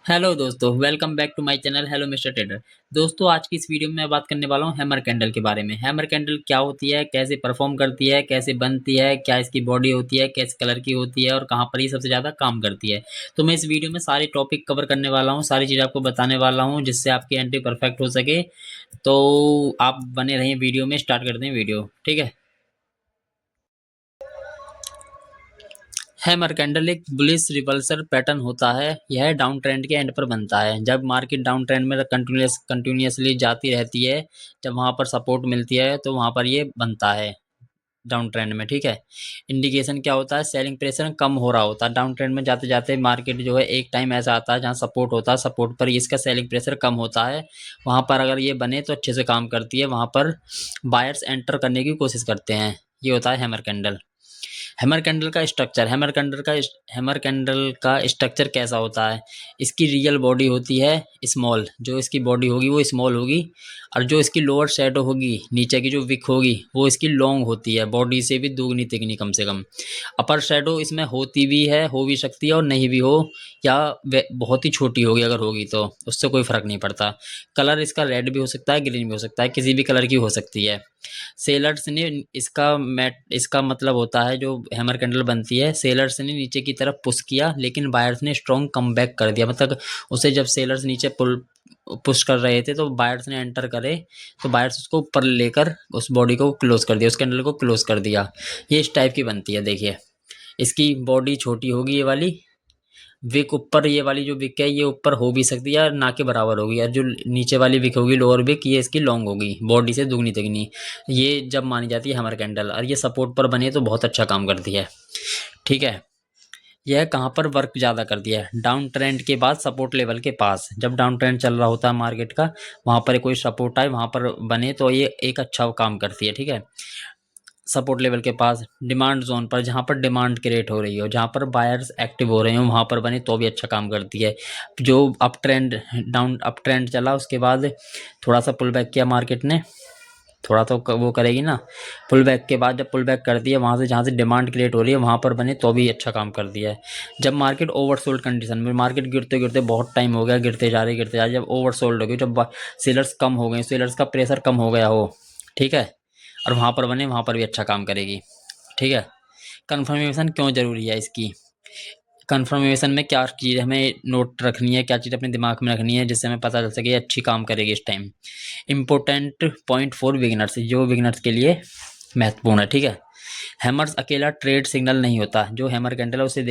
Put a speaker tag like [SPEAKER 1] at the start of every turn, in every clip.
[SPEAKER 1] Hello दोस्तों, welcome back to my channel hello mister trader. दोस्तों, आज की इस वीडियो में मैं बात करने वाला हूँ हैमर कैंडल के बारे में। हैमर कैंडल क्या होती है, कैसे परफॉर्म करती है, कैसे बनती है, क्या इसकी बॉडी होती है, किस कलर की होती है और कहाँ पर ये सबसे ज़्यादा काम करती है। तो मैं इस वीडियो में सारे टॉपिक कवर करने वाला हूँ, सारी चीज़ आपको बताने वाला हूँ जिससे आपकी एंट्री परफेक्ट हो सके। तो आप बने रहें वीडियो में, स्टार्ट करते हैं वीडियो, ठीक है। हैमर कैंडल एक बुलिश रिवर्सल पैटर्न होता है। यह डाउन ट्रेंड के एंड पर बनता है। जब मार्केट डाउन ट्रेंड में कंटिन्यूसली जाती रहती है, जब वहां पर सपोर्ट मिलती है तो वहां पर ये बनता है डाउन ट्रेंड में, ठीक है। इंडिकेशन क्या होता है, सेलिंग प्रेशर कम हो रहा होता है। डाउन ट्रेंड में जाते जाते मार्केट जो है एक टाइम ऐसा आता है जहां सपोर्ट होता है, सपोर्ट पर इसका सेलिंग प्रेशर कम होता है। वहां पर अगर ये बने तो अच्छे से काम करती है, वहां पर बायर्स एंटर करने की कोशिश करते हैं। ये होता है हैमर कैंडल। हैमर कैंडल का स्ट्रक्चर, हैमर कैंडल का स्ट्रक्चर कैसा होता है। इसकी रियल बॉडी होती है स्मॉल, जो इसकी बॉडी होगी वो स्मॉल होगी, और जो इसकी लोअर शैडो होगी, नीचे की जो विक होगी, वो इसकी लॉन्ग होती है, बॉडी से भी दुगनी तिगनी कम से कम। अपर शैडो इसमें होती भी है, हो भी सकती है और नहीं भी हो, या बहुत ही छोटी होगी, अगर होगी तो उससे कोई फ़र्क नहीं पड़ता। कलर इसका रेड भी हो सकता है, ग्रीन भी हो सकता है, किसी भी कलर की हो सकती है। सेलर्स ने इसका मतलब होता है, जो हैमर कैंडल बनती है, सेलर्स ने नीचे की तरफ पुश किया लेकिन बायर्स ने स्ट्रॉन्ग कमबैक कर दिया। मतलब उसे जब सेलर्स नीचे पुश कर रहे थे तो बायर्स ने एंटर करे, तो बायर्स उसको ऊपर लेकर उस बॉडी को क्लोज कर दिया, उस कैंडल को क्लोज कर दिया। ये इस टाइप की बनती है, देखिए। इसकी बॉडी छोटी होगी, ये वाली विक ऊपर, ये वाली जो विक है ये ऊपर हो भी सकती है, ना के बराबर होगी, और जो नीचे वाली विक होगी लोअर विक, ये इसकी लॉन्ग होगी, बॉडी से दुगनी तिगनी। ये जब मानी जाती है हैमर कैंडल, और ये सपोर्ट पर बने तो बहुत अच्छा काम करती है, ठीक है। यह कहाँ पर वर्क ज़्यादा करती है, डाउन ट्रेंड के बाद सपोर्ट लेवल के पास। जब डाउन ट्रेंड चल रहा होता है मार्केट का, वहाँ पर कोई सपोर्ट आए, वहाँ पर बने तो ये एक अच्छा काम करती है, ठीक है। सपोर्ट लेवल के पास, डिमांड जोन पर, जहाँ पर डिमांड क्रिएट हो रही हो, जहाँ पर बायर्स एक्टिव हो रहे हो, वहाँ पर बने तो भी अच्छा काम करती है। जो अप ट्रेंड चला, उसके बाद थोड़ा सा पुल बैक किया मार्केट ने, थोड़ा तो वो करेगी ना। पुल बैक के बाद जब पुल बैक करती है, वहाँ से जहाँ से डिमांड क्रिएट हो रही है वहाँ पर बने तो भी अच्छा काम करती है। जब मार्केट ओवरसोल्ड कंडीशन में, मार्केट गिरते गिरते बहुत टाइम हो गया, गिरते जा रही, जब ओवरसोल्ड हो गई, जब सेलर्स कम हो गए, सेलर्स का प्रेशर कम हो गया हो, ठीक है, और वहाँ पर बने, वहाँ पर भी अच्छा काम करेगी, ठीक है। कन्फर्मेशन क्यों ज़रूरी है इसकी, कन्फर्मेशन में क्या चीज़ हमें नोट रखनी है, क्या चीज़ अपने दिमाग में रखनी है, जिससे हमें पता चल सके ये अच्छी काम करेगी इस time. Important point for beginners, जो बिगिनर्स के लिए महत्वपूर्ण है, ठीक है। हैमर्स अकेला ट्रेड सिग्नल नहीं होता। जो हैमर कैंडल है उसे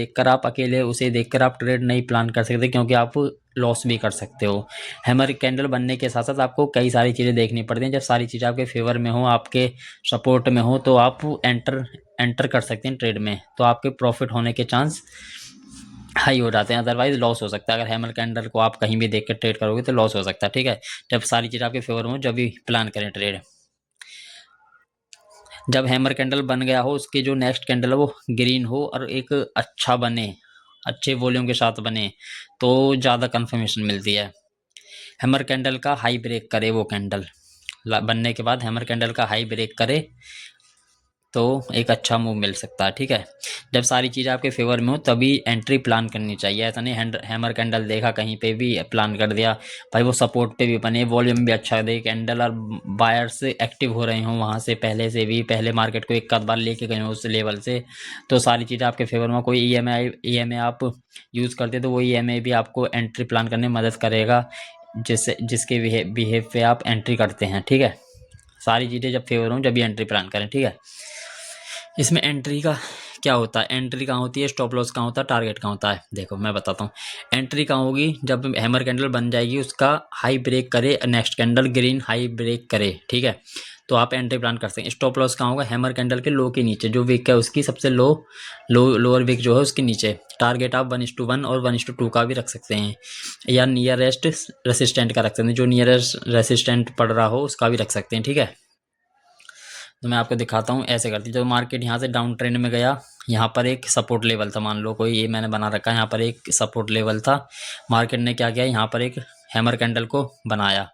[SPEAKER 1] देखकर आप ट्रेड नहीं प्लान कर सकते, क्योंकि आप लॉस भी कर सकते हो। हैमर कैंडल बनने के साथ साथ आपको कई सारी चीज़ें देखनी पड़ती हैं। जब सारी चीज़ें आपके फेवर में हो, आपके सपोर्ट में हो, तो आप एंटर कर सकते हैं ट्रेड में, तो आपके प्रॉफिट होने के चांस हाई हो जाते हैं, अदरवाइज लॉस हो सकता है। अगर हैमर कैंडल को आप कहीं भी देख कर ट्रेड करोगे तो लॉस हो सकता है, ठीक है। जब सारी चीज़ आपके फेवर में हो, जब भी प्लान करें ट्रेड। जब हैमर कैंडल बन गया हो, उसके जो नेक्स्ट कैंडल है वो ग्रीन हो और एक अच्छा बने, अच्छे वॉल्यूम के साथ बने, तो ज़्यादा कंफर्मेशन मिलती है। हैमर कैंडल का हाई ब्रेक करे, वो कैंडल बनने के बाद हैमर कैंडल का हाई ब्रेक करे तो एक अच्छा मूव मिल सकता है, ठीक है। जब सारी चीज़ आपके फेवर में हो तभी एंट्री प्लान करनी चाहिए। ऐसा नहीं हैमर कैंडल देखा कहीं पे भी प्लान कर दिया, भाई वो सपोर्ट पे भी बने, वॉल्यूम भी अच्छा दे कैंडल, और बायर्स एक्टिव हो रहे हों वहाँ से पहले से भी, पहले मार्केट को एक आध बार लेके गए हों उस लेवल से, तो सारी चीज़ें आपके फेवर में। कोई ई एम आई आप यूज़ करते तो वो ई भी आपको एंट्री प्लान करने में मदद करेगा, जिसके बिहेव पे आप एंट्री करते हैं, ठीक है। सारी चीज़ें जब फेवर हों जब भी एंट्री प्लान करें, ठीक है। इसमें एंट्री का क्या होता है, एंट्री कहाँ होती है, स्टॉप लॉस कहाँ होता है, टारगेट कहाँ होता है, देखो मैं बताता हूँ। एंट्री कहाँ होगी, जब हैमर कैंडल बन जाएगी, उसका हाई ब्रेक करे, next candle green high break करे, ठीक है, तो आप एंट्री प्लान कर सकते हैं। स्टॉप लॉस कहाँ होगा, हैमर कैंडल के लो के नीचे, जो विक है उसकी सबसे लोअर विक जो है उसके नीचे। टारगेट आप 1:1 और 1:2 का भी रख सकते हैं, या नियरेस्ट रेसिस्टेंट का रख सकते हैं, जो नियरेस्ट रेसिस्टेंट पड़ रहा हो उसका भी रख सकते हैं, ठीक है। तो मैं आपको दिखाता हूँ, ऐसे करती, जब मार्केट यहाँ से डाउन ट्रेंड में गया, यहाँ पर एक सपोर्ट लेवल था, मान लो कोई ये मैंने बना रखा है, यहाँ पर एक सपोर्ट लेवल था। मार्केट ने क्या किया, यहाँ पर एक हैमर कैंडल को बनाया।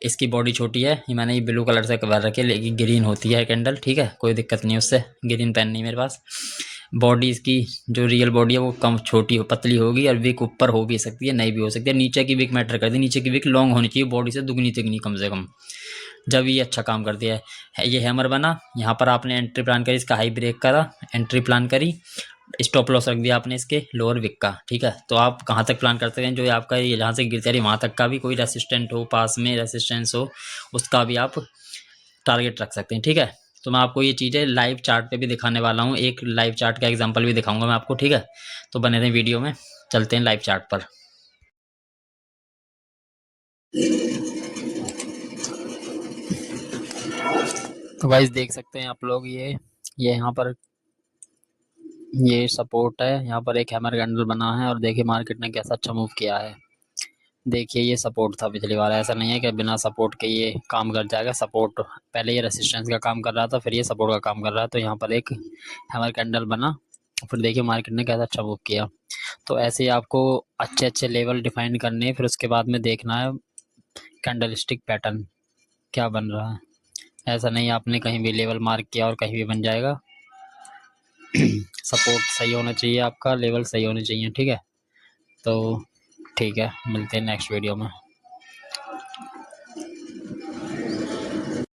[SPEAKER 1] इसकी बॉडी छोटी है, ये मैंने ये ब्लू कलर से कवर रखी है, लेकिन ग्रीन होती है कैंडल, ठीक है, कोई दिक्कत नहीं उससे, ग्रीन पेन नहीं मेरे पास। बॉडी इसकी जो रियल बॉडी है वो कम छोटी हो पतली होगी, और विक ऊपर हो भी सकती है, नहीं भी हो सकती है। नीचे की विक मैटर करती है, नीचे की विक लॉन्ग होनी चाहिए बॉडी से दुगनी तिगनी कम से कम, जब ये अच्छा काम करती है। ये हैमर बना, यहाँ पर आपने एंट्री प्लान करी, इसका हाई ब्रेक करा, एंट्री प्लान करी, स्टॉप लॉस रख दिया आपने इसके लोअर विक का, ठीक है। तो आप कहाँ तक प्लान करते हैं, जो आपका ये जहाँ से गिरता है वहाँ तक का भी कोई रेसिस्टेंट हो, पास में रेसिस्टेंस हो, उसका भी आप टारगेट रख सकते हैं, ठीक है। तो मैं आपको ये चीज़ें लाइव चार्ट पे भी दिखाने वाला हूँ, एक लाइव चार्ट का एग्जांपल भी दिखाऊंगा मैं आपको, ठीक है। तो बने रहें वीडियो में, चलते हैं लाइव चार्ट पर। तो गाइस देख सकते हैं आप लोग, ये यहाँ पर ये सपोर्ट है, यहाँ पर एक हैमर कैंडल बना है, और देखिए मार्केट ने कैसा अच्छा मूव किया है। देखिए ये सपोर्ट था पिछली बार, ऐसा नहीं है कि बिना सपोर्ट के ये काम कर जाएगा। सपोर्ट पहले ये रेसिस्टेंस का काम कर रहा था, फिर ये सपोर्ट का काम कर रहा है। तो यहाँ पर एक हैमर कैंडल बना, फिर देखिए मार्केट ने कैसा अच्छा मूव किया। तो ऐसे ही आपको अच्छे अच्छे लेवल डिफाइन करने हैं, फिर उसके बाद में देखना है कैंडल स्टिक पैटर्न क्या बन रहा है। ऐसा नहीं आपने कहीं भी लेवल मार्क किया और कहीं भी बन जाएगा। सपोर्ट सही होना चाहिए, आपका लेवल सही होने चाहिए, ठीक है। तो ठीक है, मिलते हैं नेक्स्ट वीडियो में।